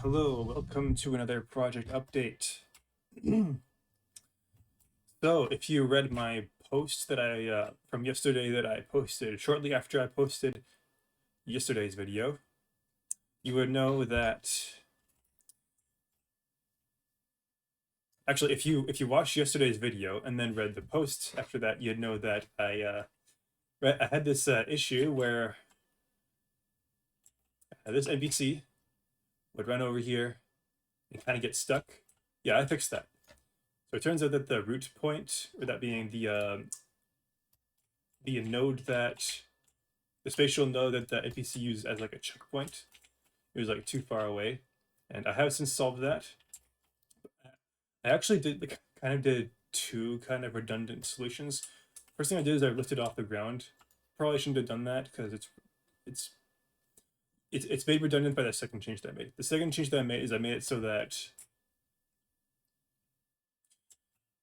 Hello, welcome to another project update. So, if you read my post that I from yesterday that I posted shortly after I posted yesterday's video, you would know that actually if you watched yesterday's video and then read the post after that, you'd know that I had this issue where this NPC would run over here and kind of get stuck. Yeah, I fixed that. So it turns out that the root point, or that being the node that the spatial node that the NPC uses as like a checkpoint, it was like too far away, and I have since solved that. I actually did kind of did two kind of redundant solutions. First thing I did is I lifted off the ground. Probably shouldn't have done that because it's it's made redundant by the second change that I made. The second change that I made is I made it so that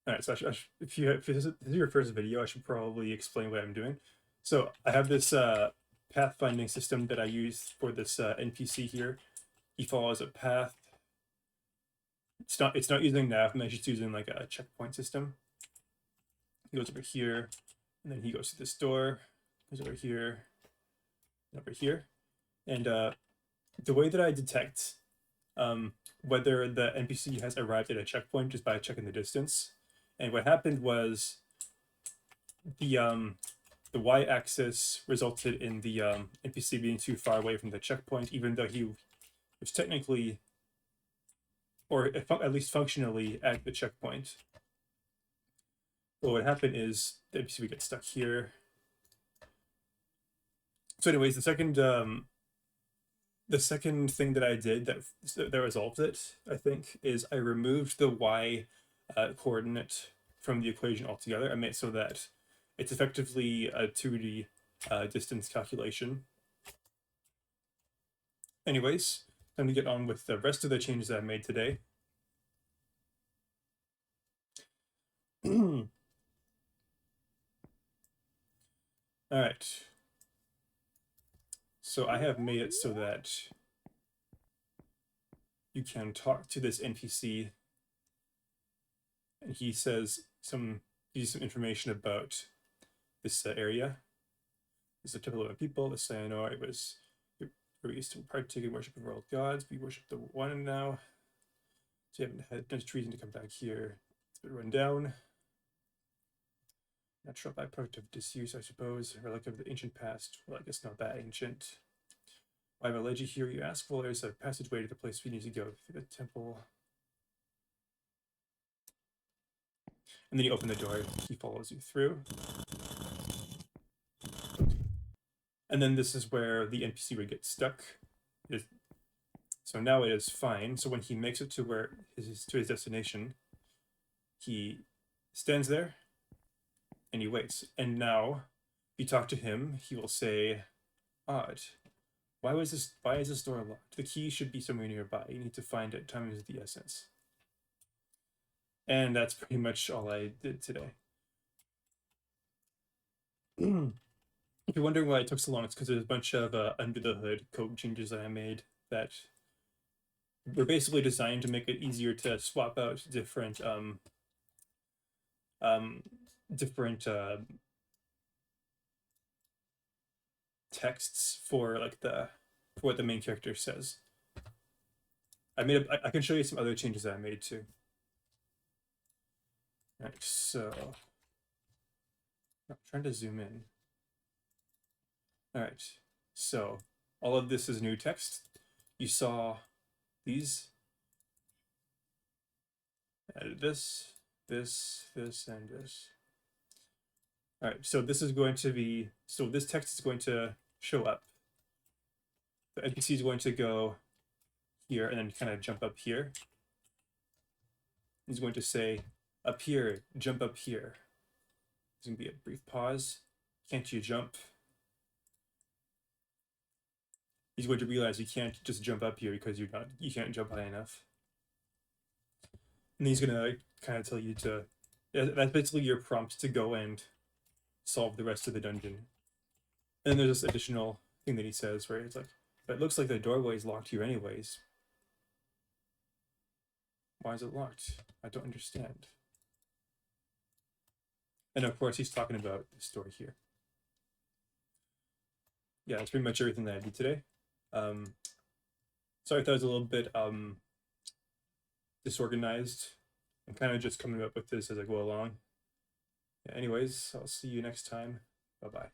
all right. So if this is your first video, I should probably explain what I'm doing. So I have this pathfinding system that I use for this NPC here. He follows a path. It's not using nav, it's just using like a checkpoint system. He goes over here, and then he goes to this door, goes over here, and over here. And the way that I detect whether the NPC has arrived at a checkpoint is by checking the distance. And what happened was the y-axis resulted in the NPC being too far away from the checkpoint, even though he was technically, or at least functionally, at the checkpoint. But what happened is the NPC would get stuck here. So, anyways, the second thing that I did that resolved it, I think, is I removed the y coordinate from the equation altogether. I made it so that it's effectively a 2D distance calculation. Anyways, time to get on with the rest of the changes that I made today. All right. So I have made it so that you can talk to this NPC, and he says some information about this area. This is a typical of people. The Sayonara was used to partake in worship of world gods. We worship the one now. So you haven't had much reason to come back here. It's been run down. Natural byproduct of disuse, I suppose. Relic of the ancient past. Well, I guess not that ancient. Why have a legend here, you ask? Well, there's a passageway to the place we need to go through the temple. And then you open the door, he follows you through. And then this is where the NPC would get stuck. So now it is fine. So when he makes it to his destination, he stands there and he waits. And now, if you talk to him, he will say, "Odd. Why is this door locked? The key should be somewhere nearby. You need to find it. Time is the essence." And that's pretty much all I did today. If you're wondering why it took so long, it's because there's a bunch of under the hood code changes that I made that were basically designed to make it easier to swap out different texts for like for what the main character says. I can show you some other changes that I made too. All right, so I'm trying to zoom in. All right, so all of this is new text. You saw these. Added this, and this. All right, so this is going to be, so this text is going to show up. The NPC is going to go here and then kind of jump up here. He's going to say, up here, jump up here. There's going to be a brief pause. Can't you jump? He's going to realize you can't just jump up here because you can't jump high enough. And he's going to kind of tell you to, that's basically your prompt to go and solve the rest of the dungeon. And then there's this additional thing that he says where it's like, but it looks like the doorway is locked here anyways. Why is it locked? I don't understand. And of course, he's talking about the story here. Yeah, that's pretty much everything that I did today. Sorry if that was a little bit disorganized. I'm kind of just coming up with this as I go along. Yeah, anyways, I'll see you next time. Bye bye.